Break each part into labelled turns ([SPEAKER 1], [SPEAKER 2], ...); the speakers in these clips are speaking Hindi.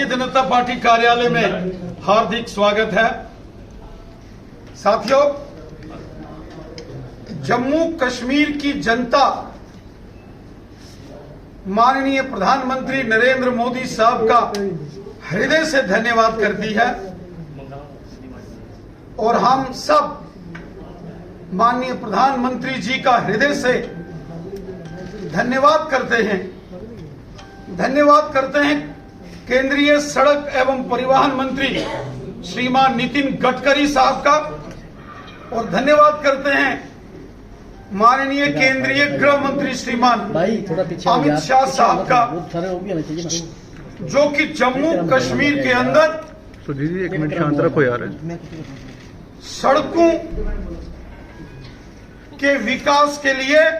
[SPEAKER 1] जनता पार्टी कार्यालय में हार्दिक स्वागत है। साथियों, जम्मू कश्मीर की जनता माननीय प्रधानमंत्री नरेंद्र मोदी साहब का हृदय से धन्यवाद करती है और हम सब माननीय प्रधानमंत्री जी का हृदय से धन्यवाद करते हैं। धन्यवाद करते हैं केंद्रीय सड़क एवं परिवहन मंत्री श्रीमान नितिन गडकरी साहब का और धन्यवाद करते हैं माननीय केंद्रीय गृह मंत्री श्रीमान अमित शाह साहब का, जो कि जम्मू कश्मीर के अंदर
[SPEAKER 2] तो दीदी एक मिनट शांत रखो यार,
[SPEAKER 1] सड़कों के विकास के लिए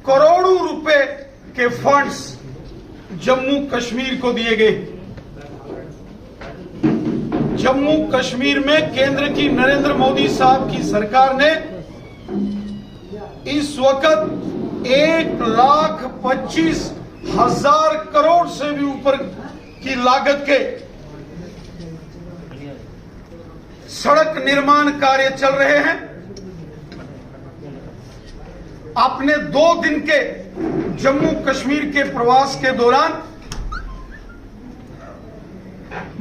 [SPEAKER 1] करोड़ों रुपए के फंड्स जम्मू कश्मीर को दिए गए। जम्मू कश्मीर में केंद्र की नरेंद्र मोदी साहब की सरकार ने इस वक्त 1,25,000 करोड़ से भी ऊपर की लागत के सड़क निर्माण कार्य चल रहे हैं। अपने 2 दिन के जम्मू कश्मीर के प्रवास के दौरान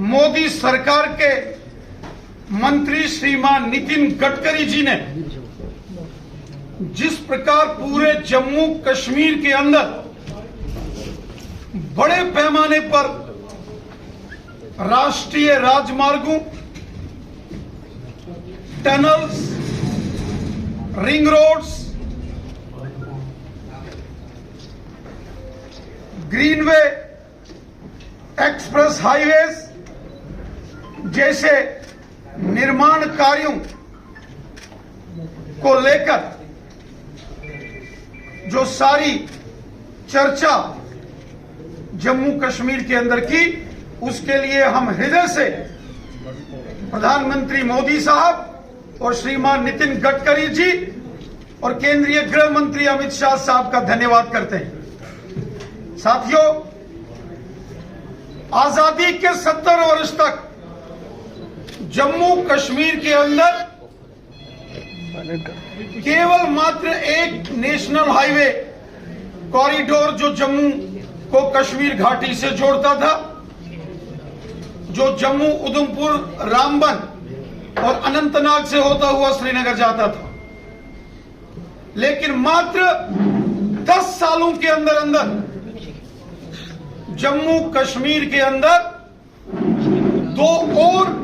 [SPEAKER 1] मोदी सरकार के मंत्री श्रीमान नितिन गडकरी जी ने जिस प्रकार पूरे जम्मू कश्मीर के अंदर बड़े पैमाने पर राष्ट्रीय राजमार्गों, tunnels, ring roads, greenway, express highways जैसे निर्माण कार्यों को लेकर जो सारी चर्चा जम्मू कश्मीर के अंदर की, उसके लिए हम हृदय से प्रधानमंत्री मोदी साहब और श्रीमान नितिन गडकरी जी और केंद्रीय गृह मंत्री अमित शाह साहब का धन्यवाद करते हैं। साथियों, आजादी के 70 वर्ष तक जम्मू कश्मीर के अंदर केवल मात्र एक नेशनल हाईवे कॉरिडोर जो जम्मू को कश्मीर घाटी से जोड़ता था, जो जम्मू, उधमपुर, रामबन और अनंतनाग से होता हुआ श्रीनगर जाता था। लेकिन मात्र 10 सालों के अंदर अंदर जम्मू कश्मीर के अंदर 2 और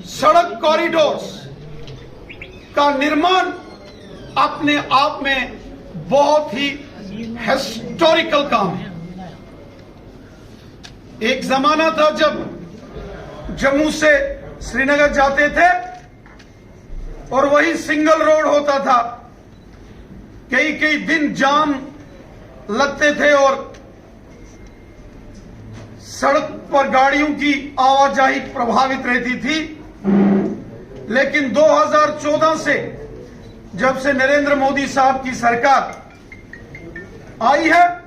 [SPEAKER 1] सड़क कॉरिडोर्स का निर्माण अपने आप में बहुत ही हिस्टोरिकल काम है। एक जमाना था जब जम्मू से श्रीनगर जाते थे और वही सिंगल रोड होता था, कई कई दिन जाम लगते थे और सड़क पर गाड़ियों की आवाजाही प्रभावित रहती थी। लेकिन 2014 से जब से नरेंद्र मोदी साहब की सरकार आई है,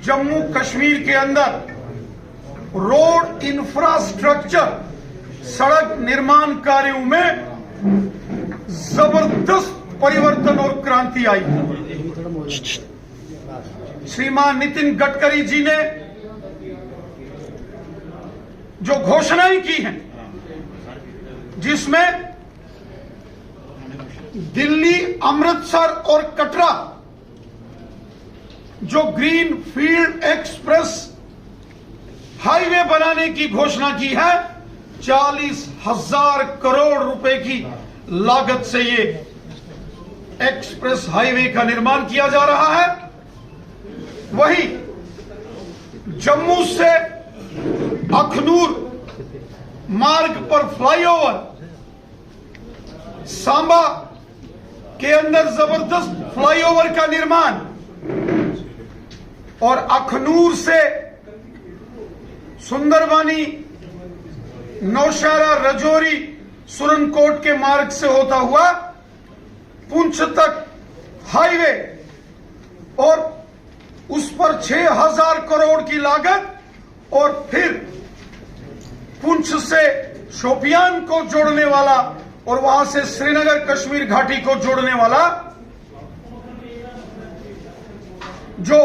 [SPEAKER 1] जम्मू कश्मीर के अंदर रोड इंफ्रास्ट्रक्चर, सड़क निर्माण कार्यों में जबरदस्त परिवर्तन और क्रांति आई। श्रीमान नितिन गडकरी जी ने जो घोषणाएं की हैं, जिसमें दिल्ली, अमृतसर और कटरा जो ग्रीन फील्ड एक्सप्रेस हाईवे बनाने की घोषणा की है, 40,000 करोड़ रुपए की लागत से ये एक्सप्रेस हाईवे का निर्माण किया जा रहा है। वही जम्मू से अखनूर मार्ग पर फ्लाईओवर, सांबा के अंदर जबरदस्त फ्लाईओवर का निर्माण और अखनूर से सुंदरबानी, नौशहरा, रजौरी, सुरनकोट के मार्ग से होता हुआ पुंछ तक हाईवे और उस पर 6,000 करोड़ की लागत और फिर पुंछ से शोपियान को जोड़ने वाला और वहां से श्रीनगर कश्मीर घाटी को जोड़ने वाला जो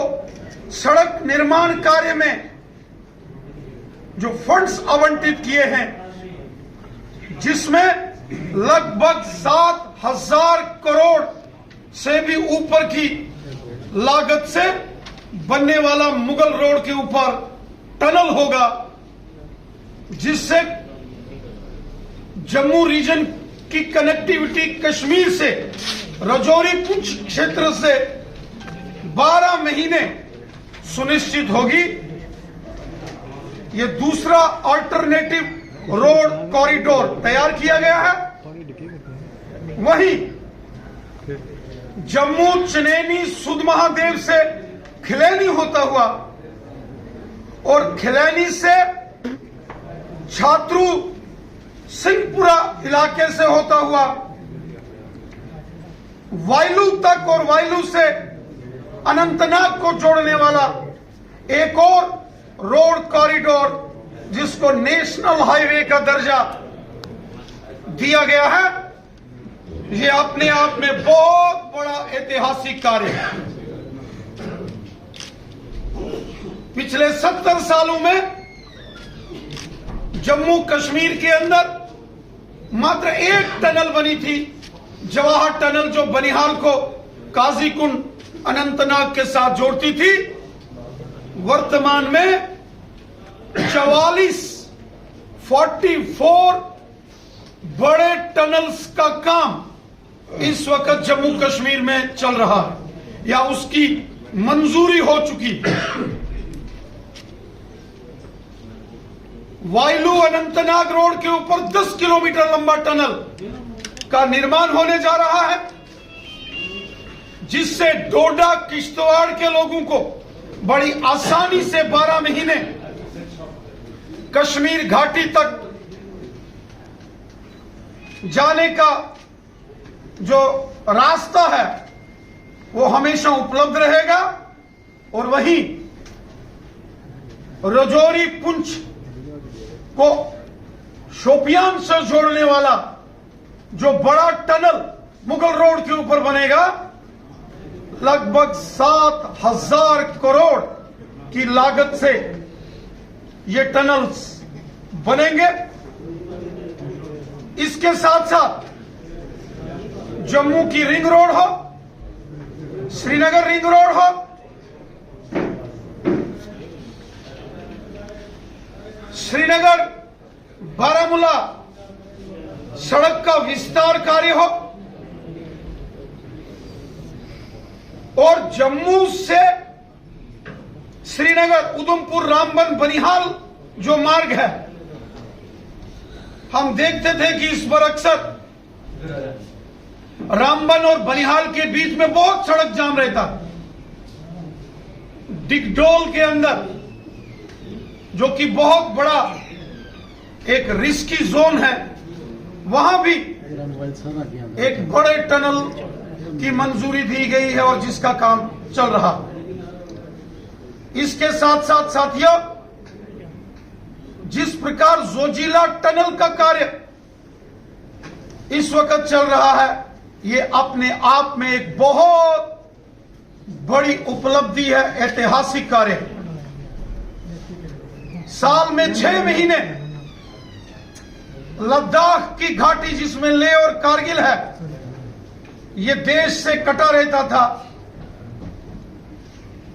[SPEAKER 1] सड़क निर्माण कार्य में जो फंड्स आवंटित किए हैं, जिसमें लगभग 7,000 करोड़ से भी ऊपर की लागत से बनने वाला मुगल रोड के ऊपर टनल होगा, जिससे जम्मू रीजन की कनेक्टिविटी कश्मीर से राजौरी पुंछ क्षेत्र से 12 महीने सुनिश्चित होगी। ये दूसरा अल्टरनेटिव रोड कॉरिडोर तैयार किया गया है। वहीं जम्मू चनैनी सुध महादेव से खिलैनी होता हुआ और खिलैनी से छात्रू सिंहपुरा इलाके से होता हुआ वायलू तक और वायलू से अनंतनाग को जोड़ने वाला एक और रोड कॉरिडोर, जिसको नेशनल हाईवे का दर्जा दिया गया है, ये अपने आप में बहुत बड़ा ऐतिहासिक कार्य है। पिछले 70 सालों में जम्मू कश्मीर के अंदर मात्र एक टनल बनी थी, जवाहर टनल, जो बनिहाल को काजीकुंड अनंतनाग के साथ जोड़ती थी। वर्तमान में 44 बड़े टनल्स का काम इस वक्त जम्मू कश्मीर में चल रहा है या उसकी मंजूरी हो चुकी। वायलू अनंतनाग रोड के ऊपर 10 किलोमीटर लंबा टनल का निर्माण होने जा रहा है, जिससे डोडा किश्तवाड़ के लोगों को बड़ी आसानी से 12 महीने कश्मीर घाटी तक जाने का जो रास्ता है वो हमेशा उपलब्ध रहेगा। और वहीं राजौरी पुंछ को शोपियान से जोड़ने वाला जो बड़ा टनल मुगल रोड के ऊपर बनेगा, लगभग 7,000 करोड़ की लागत से ये टनल्स बनेंगे। इसके साथ साथ जम्मू की रिंग रोड हो, श्रीनगर रिंग रोड हो, श्रीनगर बारामूला सड़क का विस्तार कार्य हो और जम्मू से श्रीनगर उधमपुर रामबन बनिहाल जो मार्ग है, हम देखते थे कि इस पर अक्सर रामबन और बनिहाल के बीच में बहुत सड़क जाम रहता। डिगडोल के अंदर, जो कि बहुत बड़ा एक रिस्की जोन है, वहां भी एक बड़े टनल की मंजूरी दी गई है और जिसका काम चल रहा। इसके साथ साथ साथियों, जिस प्रकार जोजिला टनल का कार्य इस वक्त चल रहा है, ये अपने आप में एक बहुत बड़ी उपलब्धि है, ऐतिहासिक कार्य। साल में 6 महीने लद्दाख की घाटी, जिसमें लेह और कारगिल है, ये देश से कटा रहता था।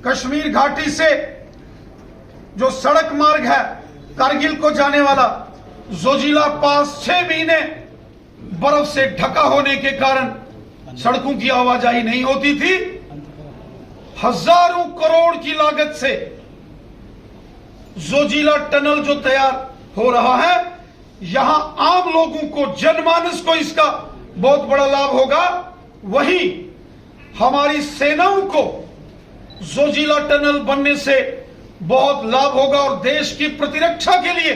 [SPEAKER 1] कश्मीर घाटी से जो सड़क मार्ग है कारगिल को जाने वाला, जोजिला पास 6 महीने बर्फ से ढका होने के कारण सड़कों की आवाजाही नहीं होती थी। हजारों करोड़ की लागत से जोजिला टनल जो तैयार हो रहा है, यहां आम लोगों को, जनमानस को इसका बहुत बड़ा लाभ होगा। वहीं हमारी सेनाओं को जोजिला टनल बनने से बहुत लाभ होगा और देश की प्रतिरक्षा के लिए,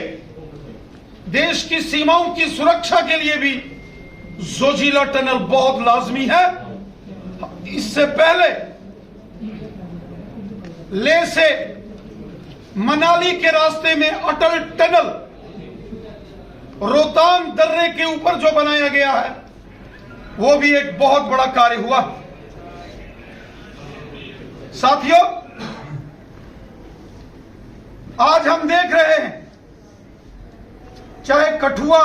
[SPEAKER 1] देश की सीमाओं की सुरक्षा के लिए भी जोजिला टनल बहुत लाजमी है। इससे पहले लेह से मनाली के रास्ते में अटल टनल रोहतांग दर्रे के ऊपर जो बनाया गया है, वो भी एक बहुत बड़ा कार्य हुआ। साथियों, आज हम देख रहे हैं, चाहे कठुआ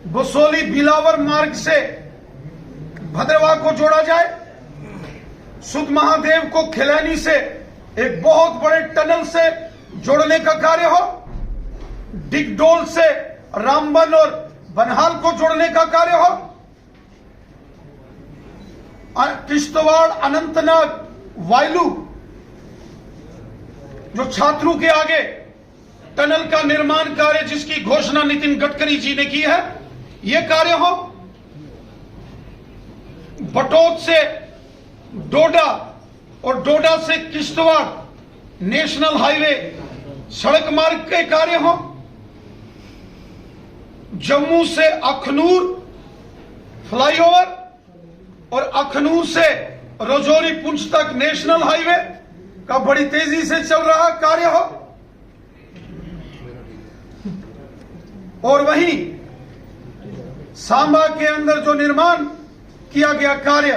[SPEAKER 1] बसोली बिलावर मार्ग से भद्रवाह को जोड़ा जाए, सुध महादेव को खिलैनी से एक बहुत बड़े टनल से जोड़ने का कार्य हो, डिगडोल से रामबन और बनहाल को जोड़ने का कार्य हो, किश्तवाड़ अनंतनाग वायलू जो छात्रों के आगे टनल का निर्माण कार्य जिसकी घोषणा नितिन गडकरी जी ने की है, यह कार्य हो, बटोत से डोडा और डोडा से किश्तवाड़ नेशनल हाईवे सड़क मार्ग के कार्य हो, जम्मू से अखनूर फ्लाईओवर और अखनूर से रजौरी पुंछ तक नेशनल हाईवे का बड़ी तेजी से चल रहा कार्य हो, और वहीं सांबा के अंदर जो निर्माण किया गया कार्य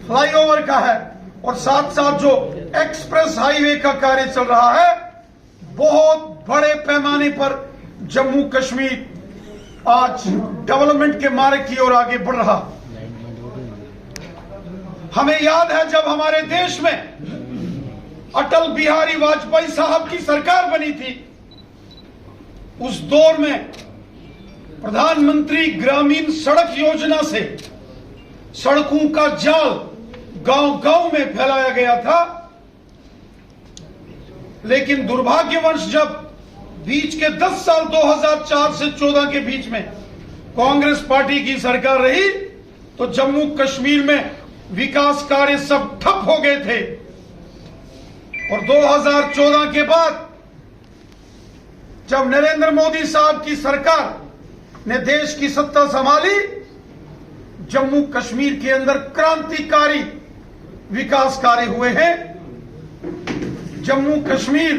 [SPEAKER 1] फ्लाईओवर का है, और साथ साथ जो एक्सप्रेस हाईवे का कार्य चल रहा है, बहुत बड़े पैमाने पर जम्मू कश्मीर आज डेवलपमेंट के मार्ग की ओर आगे बढ़ रहा। हमें याद है जब हमारे देश में अटल बिहारी वाजपेयी साहब की सरकार बनी थी, उस दौर में प्रधानमंत्री ग्रामीण सड़क योजना से सड़कों का जाल गांव-गांव में फैलाया गया था, लेकिन दुर्भाग्यवश जब बीच के 10 साल 2004 से 14 के बीच में कांग्रेस पार्टी की सरकार रही, तो जम्मू कश्मीर में विकास कार्य सब ठप हो गए थे, और 2014 के बाद जब नरेंद्र मोदी साहब की सरकार ने देश की सत्ता संभाली, जम्मू कश्मीर के अंदर क्रांतिकारी विकास कार्य हुए हैं। जम्मू कश्मीर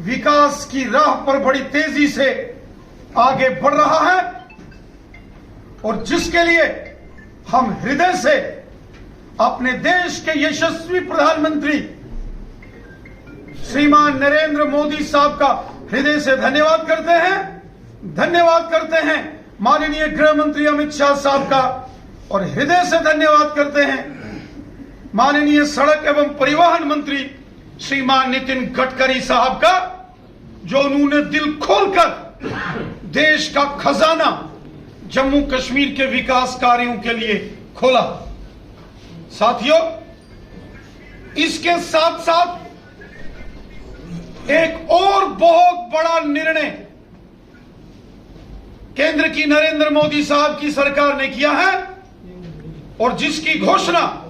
[SPEAKER 1] विकास की राह पर बड़ी तेजी से आगे बढ़ रहा है, और जिसके लिए हम हृदय से अपने देश के यशस्वी प्रधानमंत्री श्रीमान नरेंद्र मोदी साहब का हृदय से धन्यवाद करते हैं। धन्यवाद करते हैं माननीय गृह मंत्री अमित शाह साहब का, और हृदय से धन्यवाद करते हैं माननीय सड़क एवं परिवहन मंत्री श्रीमान नितिन गडकरी साहब का, जो उन्होंने दिल खोलकर देश का खजाना जम्मू कश्मीर के विकास कार्यों के लिए खोला। साथियों, इसके साथ साथ एक और बहुत बड़ा निर्णय केंद्र की नरेंद्र मोदी साहब की सरकार ने किया है, और जिसकी घोषणा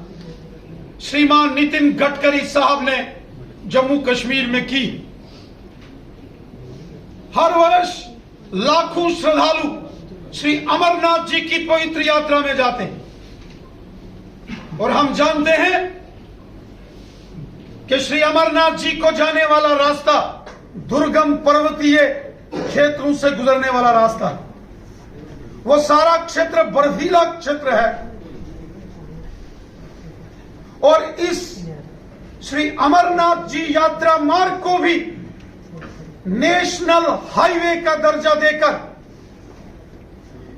[SPEAKER 1] श्रीमान नितिन गडकरी साहब ने जम्मू कश्मीर में की। हर वर्ष लाखों श्रद्धालु श्री अमरनाथ जी की पवित्र यात्रा में जाते हैं, और हम जानते हैं कि श्री अमरनाथ जी को जाने वाला रास्ता दुर्गम पर्वतीय क्षेत्रों से गुजरने वाला रास्ता है। वो सारा क्षेत्र बर्फीला क्षेत्र है, और इस श्री अमरनाथ जी यात्रा मार्ग को भी नेशनल हाईवे का दर्जा देकर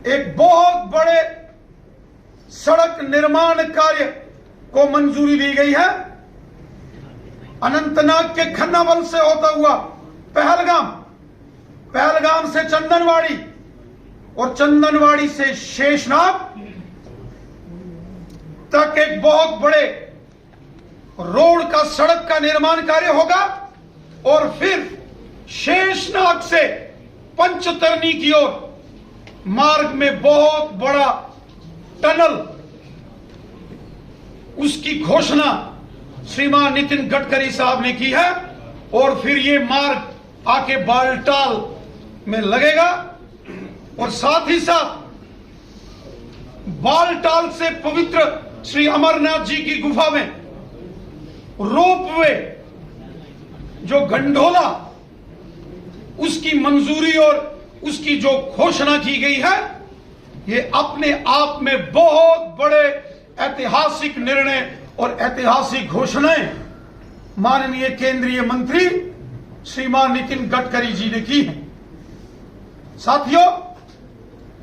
[SPEAKER 1] एक बहुत बड़े सड़क निर्माण कार्य को मंजूरी दी गई है। अनंतनाग के खन्नाबल से होता हुआ पहलगाम, पहलगाम से चंदनवाड़ी, और चंदनवाड़ी से शेषनाग तक एक बहुत बड़े रोड का सड़क का निर्माण कार्य होगा, और फिर शेषनाग से पंचतरनी की ओर मार्ग में बहुत बड़ा टनल, उसकी घोषणा श्रीमान नितिन गडकरी साहब ने की है, और फिर ये मार्ग आके बालटाल में लगेगा, और साथ ही साथ बालटाल से पवित्र श्री अमरनाथ जी की गुफा में रोपवे जो गंडोला, उसकी मंजूरी और उसकी जो घोषणा की गई है, ये अपने आप में बहुत बड़े ऐतिहासिक निर्णय और ऐतिहासिक घोषणाएं माननीय केंद्रीय मंत्री श्रीमान नितिन गडकरी जी ने की हैं। साथियों,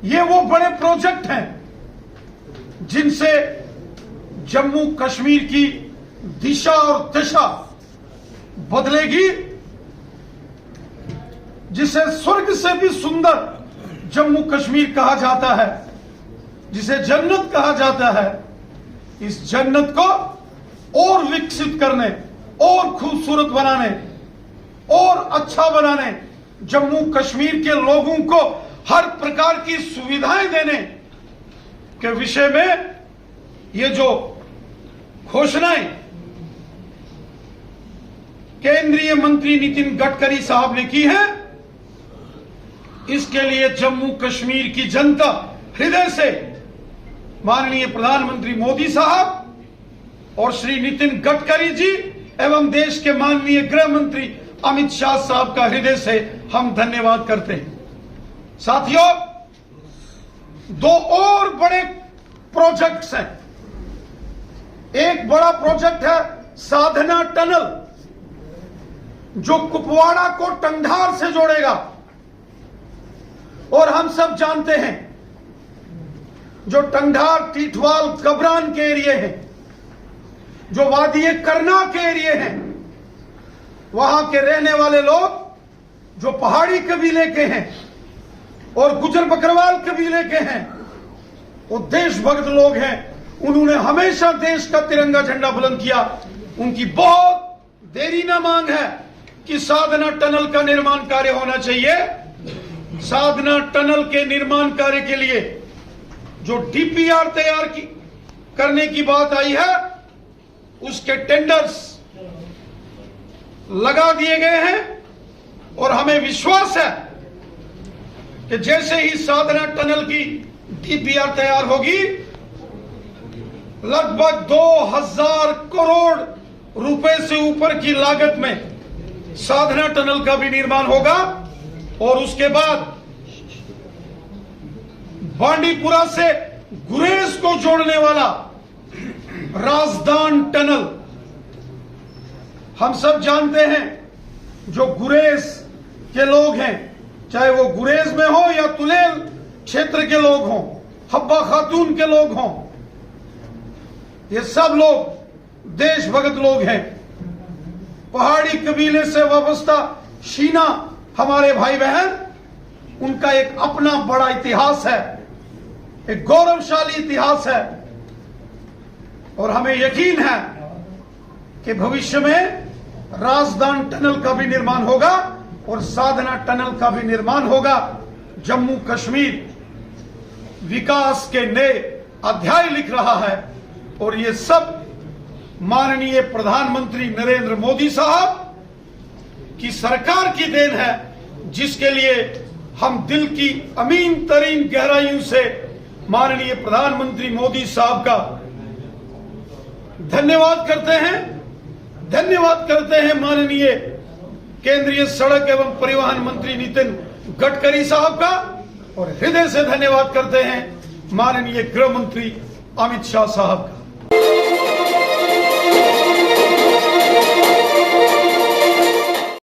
[SPEAKER 1] ये वो बड़े प्रोजेक्ट हैं जिनसे जम्मू कश्मीर की दिशा और दशा बदलेगी, जिसे स्वर्ग से भी सुंदर जम्मू कश्मीर कहा जाता है, जिसे जन्नत कहा जाता है। इस जन्नत को और विकसित करने, और खूबसूरत बनाने, और अच्छा बनाने, जम्मू कश्मीर के लोगों को हर प्रकार की सुविधाएं देने के विषय में ये जो घोषणाएं केंद्रीय मंत्री नितिन गडकरी साहब ने की है, इसके लिए जम्मू कश्मीर की जनता हृदय से माननीय प्रधानमंत्री मोदी साहब और श्री नितिन गडकरी जी एवं देश के माननीय गृह मंत्री अमित शाह साहब का हृदय से हम धन्यवाद करते हैं। साथियों, दो और बड़े प्रोजेक्ट्स हैं। एक बड़ा प्रोजेक्ट है साधना टनल, जो कुपवाड़ा को टंगधार से जोड़ेगा। और हम सब जानते हैं, जो टंगधार, टीठवाल, कबरान के एरिए हैं, जो वादी करना के एरिए हैं, वहां के रहने वाले लोग जो पहाड़ी कबीले के हैं और गुजर बकरवाल कबीले के हैं, वो देशभक्त लोग हैं। उन्होंने हमेशा देश का तिरंगा झंडा बुलंद किया। उनकी बहुत देरी न मांग है कि साधना टनल का निर्माण कार्य होना चाहिए। साधना टनल के निर्माण कार्य के लिए जो डीपीआर तैयार करने की बात आई है, उसके टेंडर्स लगा दिए गए हैं और हमें विश्वास है कि जैसे ही साधना टनल की डीपीआर तैयार होगी, लगभग 2000 करोड़ रुपए से ऊपर की लागत में साधना टनल का भी निर्माण होगा। और उसके बाद बांडीपुरा से गुरेज को जोड़ने वाला राजदान टनल, हम सब जानते हैं, जो गुरेज के लोग हैं, चाहे वो गुरेज में हो या तुलेल क्षेत्र के लोग हों, हब्बा खातून के लोग हों, ये सब लोग देशभक्त लोग हैं। पहाड़ी कबीले से वाबस्ता शीना हमारे भाई बहन, उनका एक अपना बड़ा इतिहास है, एक गौरवशाली इतिहास है। और हमें यकीन है कि भविष्य में राजदान टनल का भी निर्माण होगा और साधना टनल का भी निर्माण होगा। जम्मू कश्मीर विकास के नए अध्याय लिख रहा है और ये सब माननीय प्रधानमंत्री नरेंद्र मोदी साहब की सरकार की देन है, जिसके लिए हम दिल की अमीन तरीन गहराइयों से माननीय प्रधानमंत्री मोदी साहब का धन्यवाद करते हैं। धन्यवाद करते हैं माननीय केंद्रीय सड़क एवं परिवहन मंत्री नितिन गडकरी साहब का, और हृदय से धन्यवाद करते हैं माननीय गृह मंत्री अमित शाह साहब का।